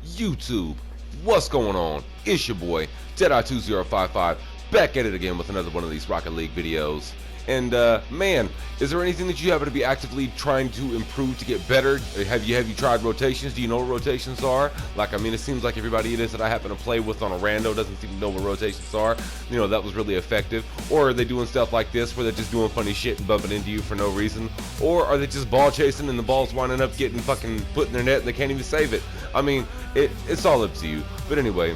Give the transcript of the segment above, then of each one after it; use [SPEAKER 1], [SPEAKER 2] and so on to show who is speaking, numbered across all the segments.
[SPEAKER 1] YouTube, what's going on? It's your boy, Deadeye2055, back at it again with another one of these Rocket League videos. And man, is there anything that you happen to be actively trying to improve to get better? Have you tried rotations? Do you know what rotations are? Like, I mean, it seems like everybody it is that I happen to play with on a rando doesn't seem to know what rotations are. You know, that was really effective. Or are they doing stuff like this where they're just doing funny shit and bumping into you for no reason? Or are they just ball chasing and the ball's winding up getting fucking put in their net and they can't even save it? I mean, it's all up to you. But anyway,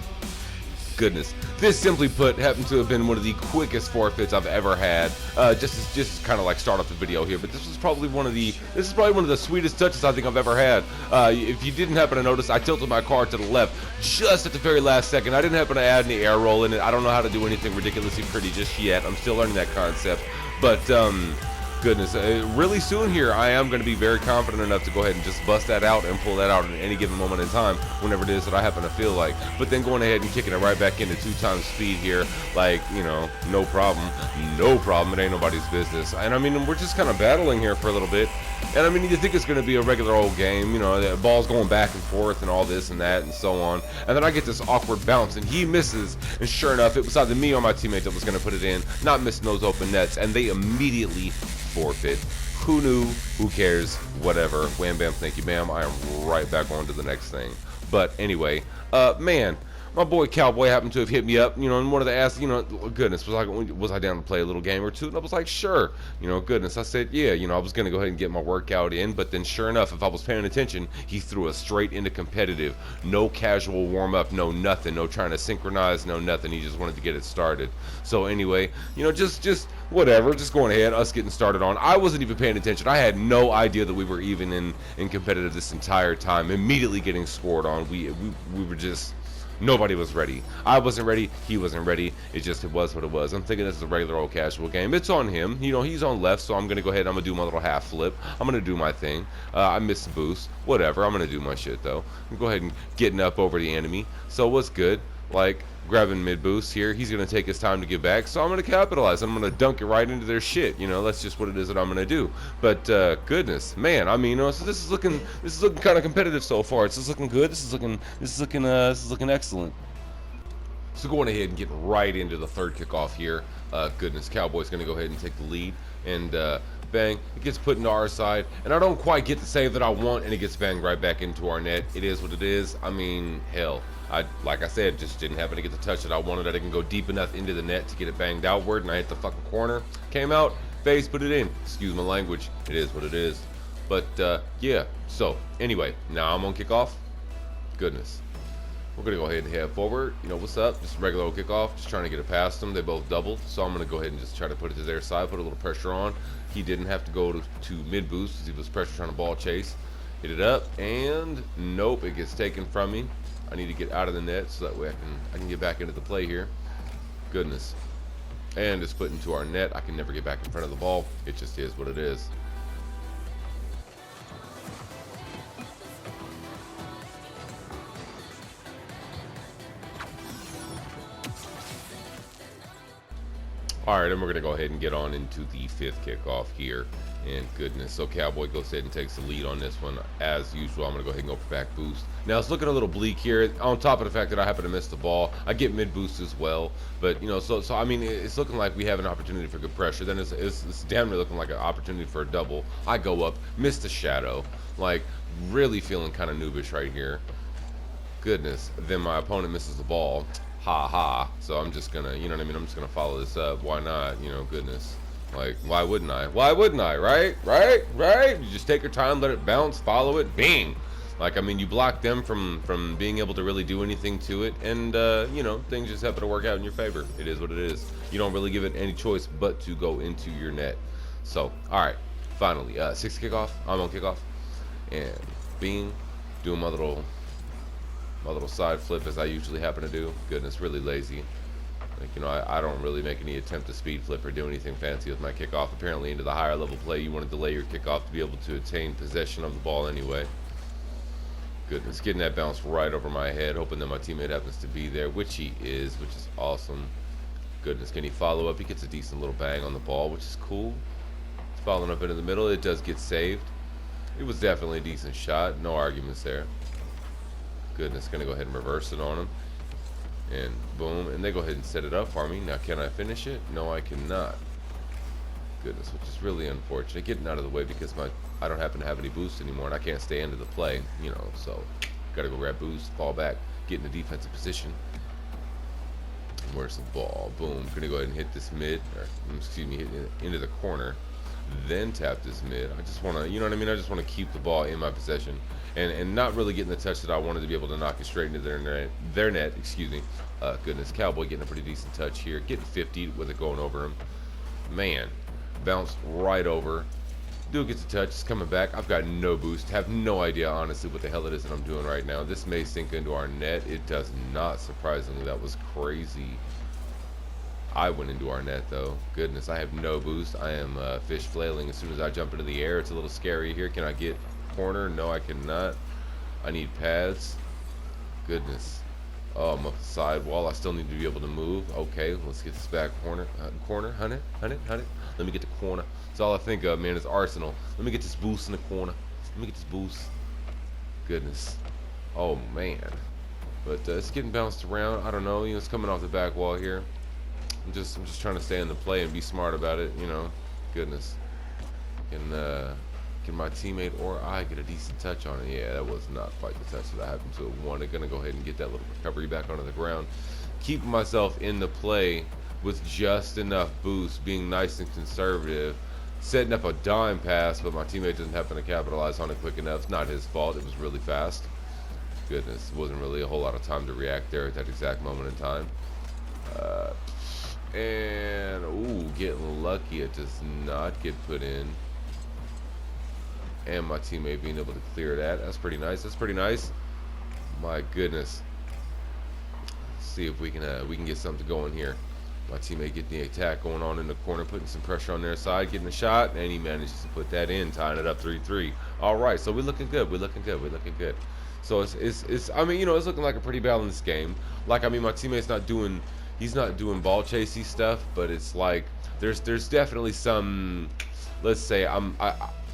[SPEAKER 1] goodness, this simply put happened to have been one of the quickest forfeits I've ever had. Just kind of like start off the video here, but this is probably one of the sweetest touches I think I've ever had. If you didn't happen to notice, I tilted my car to the left just at the very last second. I didn't happen to add any air roll in it. I don't know how to do anything ridiculously pretty just yet. I'm still learning that concept, but goodness, really soon here I am going to be very confident enough to go ahead and just bust that out and pull that out at any given moment in time whenever it is that I happen to feel like. But then going ahead and kicking it right back into 2x speed here, like, you know, no problem, it ain't nobody's business. And I mean, we're just kind of battling here for a little bit, and I mean, you think it's going to be a regular old game, you know, the ball's going back and forth and all this and that and so on, and then I get this awkward bounce and he misses, and sure enough it was either me or my teammate that was going to put it in, not missing those open nets, and they immediately forfeit. Who knew? Who cares? Whatever. Wham bam, thank you ma'am. I am right back on to the next thing. But anyway, man, my boy Cowboy happened to have hit me up, you know, and wanted to ask, you know, goodness, was I down to play a little game or two? And I was like, sure. You know, goodness, I said, yeah, you know, I was going to go ahead and get my workout in, but then sure enough, if I was paying attention, he threw us straight into competitive. No casual warm-up, no nothing, no trying to synchronize, no nothing. He just wanted to get it started. So anyway, you know, just whatever, just going ahead, us getting started on. I wasn't even paying attention. I had no idea that we were even in competitive this entire time. Immediately getting scored on. We were just, nobody was ready. I wasn't ready. He wasn't ready. It was what it was. I'm thinking this is a regular old casual game. It's on him. You know, he's on left, so I'm going to go ahead. I'm going to do my little half flip. I'm going to do my thing. I missed the boost. Whatever. I'm going to do my shit, though. I'm go ahead and getting up over the enemy. So what's good? Like, grabbing mid boost here. He's going to take his time to get back, so I'm going to capitalize. I'm going to dunk it right into their shit. You know, that's just what it is that I'm going to do. But goodness, man, I mean, you know, so this is looking kind of competitive so far. It's just looking good. This is looking excellent. So going ahead and getting right into the third kickoff here. Goodness, Cowboy's going to go ahead and take the lead, and bang, it gets put into our side, and I don't quite get the save that I want, and it gets banged right back into our net. It is what it is. I mean, hell, like I said, just didn't happen to get the touch that I wanted. I didn't go deep enough into the net to get it banged outward, and I hit the fucking corner. Came out, face, put it in. Excuse my language. It is what it is. But yeah. So anyway, now I'm on kickoff. Goodness, we're gonna go ahead and head forward. You know what's up? Just a regular old kickoff. Just trying to get it past them. They both doubled, so I'm gonna go ahead and just try to put it to their side. Put a little pressure on. He didn't have to go to mid boost because he was pressure trying to ball chase. Hit it up, and nope, it gets taken from me. I need to get out of the net so that way I can get back into the play here. Goodness. And it's put into our net. I can never get back in front of the ball. It just is what it is. All right, and we're going to go ahead and get on into the fifth kickoff here. And goodness, so Cowboy goes ahead and takes the lead on this one. As usual, I'm going to go ahead and go for back boost. Now, it's looking a little bleak here. On top of the fact that I happen to miss the ball, I get mid boost as well. But, you know, so I mean, it's looking like we have an opportunity for good pressure. Then it's damn near looking like an opportunity for a double. I go up, miss the shadow. Like, really feeling kind of noobish right here. Goodness. Then my opponent misses the ball. Ha ha. So I'm just gonna, you know what I mean, I'm just gonna follow this up. Why not? You know, goodness. Like, why wouldn't I? Why wouldn't I? Right? You just take your time, let it bounce, follow it, bing. Like, I mean, you block them from being able to really do anything to it, and you know, things just happen to work out in your favor. It is what it is. You don't really give it any choice but to go into your net. So, all right, finally, sixth kickoff. I'm on kickoff, and bing, doing my little side flip as I usually happen to do. Goodness, really lazy. Like, you know, I don't really make any attempt to speed flip or do anything fancy with my kickoff. Apparently, into the higher level play, you want to delay your kickoff to be able to attain possession of the ball anyway. Goodness, getting that bounce right over my head, hoping that my teammate happens to be there, which he is, which is awesome. Goodness, can he follow up? He gets a decent little bang on the ball, which is cool. It's following up into the middle. It does get saved. It was definitely a decent shot. No arguments there. goodness, gonna go ahead and reverse it on him. And boom, and they go ahead and set it up for me. Now, can I finish it? No, I cannot. Goodness, which is really unfortunate. Getting out of the way because I don't happen to have any boost anymore, and I can't stay into the play, you know, so gotta go grab boost, fall back, get in a defensive position. Where's the ball? Boom. Gonna go ahead and hit this mid, or excuse me, hit it into the corner, then tap this mid. I just want to, you know what I mean? I just want to keep the ball in my possession and not really getting the touch that I wanted to be able to knock it straight into their net. Excuse me. Goodness, Cowboy getting a pretty decent touch here, getting 50 with it going over him. Man, bounced right over. Dude gets a touch, it's coming back. I've got no boost. Have no idea, honestly, what the hell it is that I'm doing right now. This may sink into our net. It does not, surprisingly. That was crazy. I went into our net, though. Goodness, I have no boost. I am fish flailing as soon as I jump into the air. It's a little scary here. Can I get corner? No, I cannot. I need pads. Goodness. Oh, I'm up the sidewall. I still need to be able to move. Okay, let's get this back corner. Hunt it. Let me get the corner. That's all I think of, man, is Arsenal. Let me get this boost in the corner. Let me get this boost. Goodness. Oh, man. But it's getting bounced around. I don't know. You know, it's coming off the back wall here. I'm just trying to stay in the play and be smart about it, you know. Goodness. Can my teammate or I get a decent touch on it? Yeah, that was not quite the touch that I happened to have wanted. Gonna go ahead and get that little recovery back onto the ground. Keeping myself in the play with just enough boost, being nice and conservative. Setting up a dime pass, but my teammate doesn't happen to capitalize on it quick enough. It's not his fault. It was really fast. Goodness, wasn't really a whole lot of time to react there at that exact moment in time. And, ooh, getting lucky. It does not get put in. And my teammate being able to clear that. That's pretty nice. That's pretty nice. My goodness. Let's see if we can get something going here. My teammate getting the attack going on in the corner, putting some pressure on their side, getting a shot, and he manages to put that in, tying it up 3-3. All right, so we're looking good. We're looking good. We're looking good. So it's I mean, you know, it's looking like a pretty balanced game. Like, I mean, my teammate's not doing, he's not doing ball chasey stuff, but it's like there's definitely some, let's say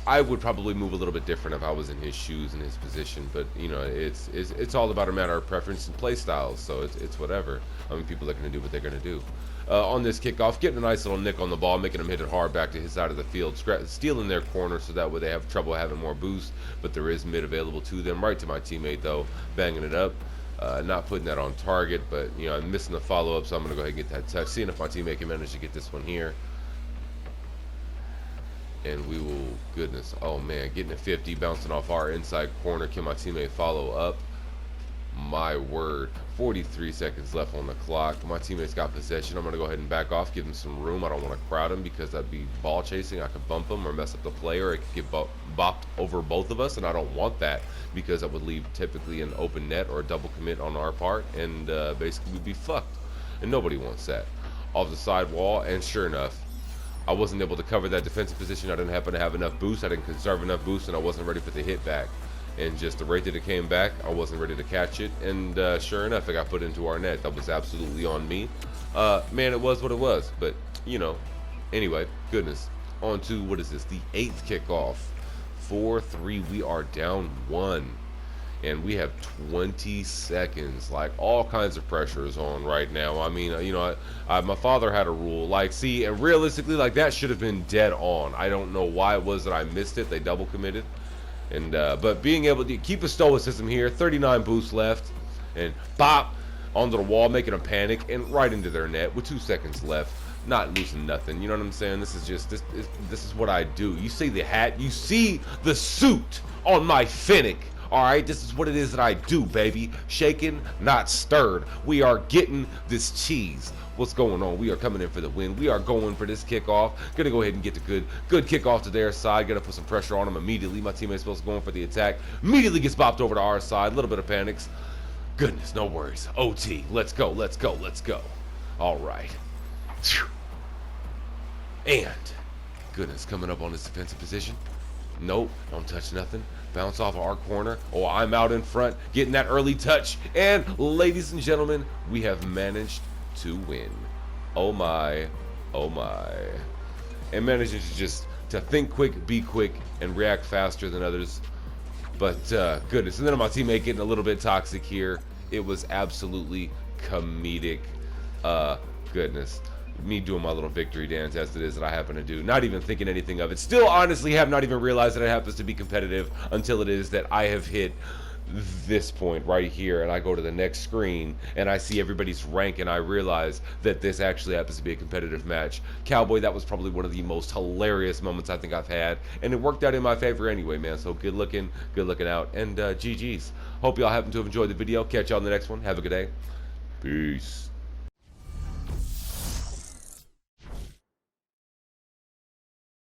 [SPEAKER 1] I would probably move a little bit different if I was in his shoes and his position, but you know, it's all about a matter of preference and play styles. So it's whatever. I mean, people are going to do what they're going to do. On this kickoff, getting a nice little nick on the ball, making them hit it hard back to his side of the field, stealing their corner so that way they have trouble having more boost, but there is mid available to them. Right to my teammate, though, banging it up. Not putting that on target, but you know, I'm missing the follow-up, so I'm going to go ahead and get that touch, seeing if my teammate can manage to get this one here. And we will, goodness, oh man, getting a 50, bouncing off our inside corner. Can my teammate follow up? My word, 43 seconds left on the clock. My teammate's got possession. I'm going to go ahead and back off, give him some room. I don't want to crowd him because that'd be ball chasing. I could bump him or mess up the play, or it could get bopped over both of us, and I don't want that because that would leave typically an open net or a double commit on our part, and basically we'd be fucked, and nobody wants that. Off the side wall, and sure enough, I wasn't able to cover that defensive position. I didn't happen to have enough boost. I didn't conserve enough boost, and I wasn't ready for the hit back. And just the rate that it came back, I wasn't ready to catch it. And sure enough, it got put into our net. That was absolutely on me. Man, it was what it was. But, you know, anyway, goodness. On to, what is this, the 8th kickoff. 4-3, we are down 1. And we have 20 seconds. Like, all kinds of pressure is on right now. I mean, you know, my father had a rule. Like, see, and realistically, like, that should have been dead on. I don't know why it was that I missed it. They double committed. And but being able to keep a stoicism here, 39 boosts left, and bop onto the wall, making them panic, and right into their net with 2 seconds left, not losing nothing. You know what I'm saying? This is just this is what I do. You see the hat, you see the suit on my Fennec. All right, this is what it is that I do, baby. Shaken, not stirred. We are getting this cheese. What's going on? We are coming in for the win. We are going for this kickoff. Gonna go ahead and get the good kickoff to their side. Gonna put some pressure on them immediately. My teammate's supposed to go in for the attack. Immediately gets bopped over to our side. A little bit of panics. Goodness, no worries. OT. Let's go. Let's go. Let's go. All right. And goodness, coming up on this defensive position. Nope, don't touch nothing. Bounce off of our corner. Oh, I'm out in front, getting that early touch. And ladies and gentlemen, we have managed to win. Oh my, oh my. And managing to think quick, be quick, and react faster than others. But goodness, and then my teammate getting a little bit toxic here. It was absolutely comedic. Goodness, me doing my little victory dance as it is that I happen to do, not even thinking anything of it. Still, honestly, have not even realized that it happens to be competitive until it is that I have hit this point right here, and I go to the next screen and I see everybody's rank, and I realize that this actually happens to be a competitive match. Cowboy, that was probably one of the most hilarious moments I think I've had, and it worked out in my favor anyway, man. So good looking out, and GG's. Hope y'all happen to have enjoyed the video. Catch y'all in the next one. Have a good day. Peace.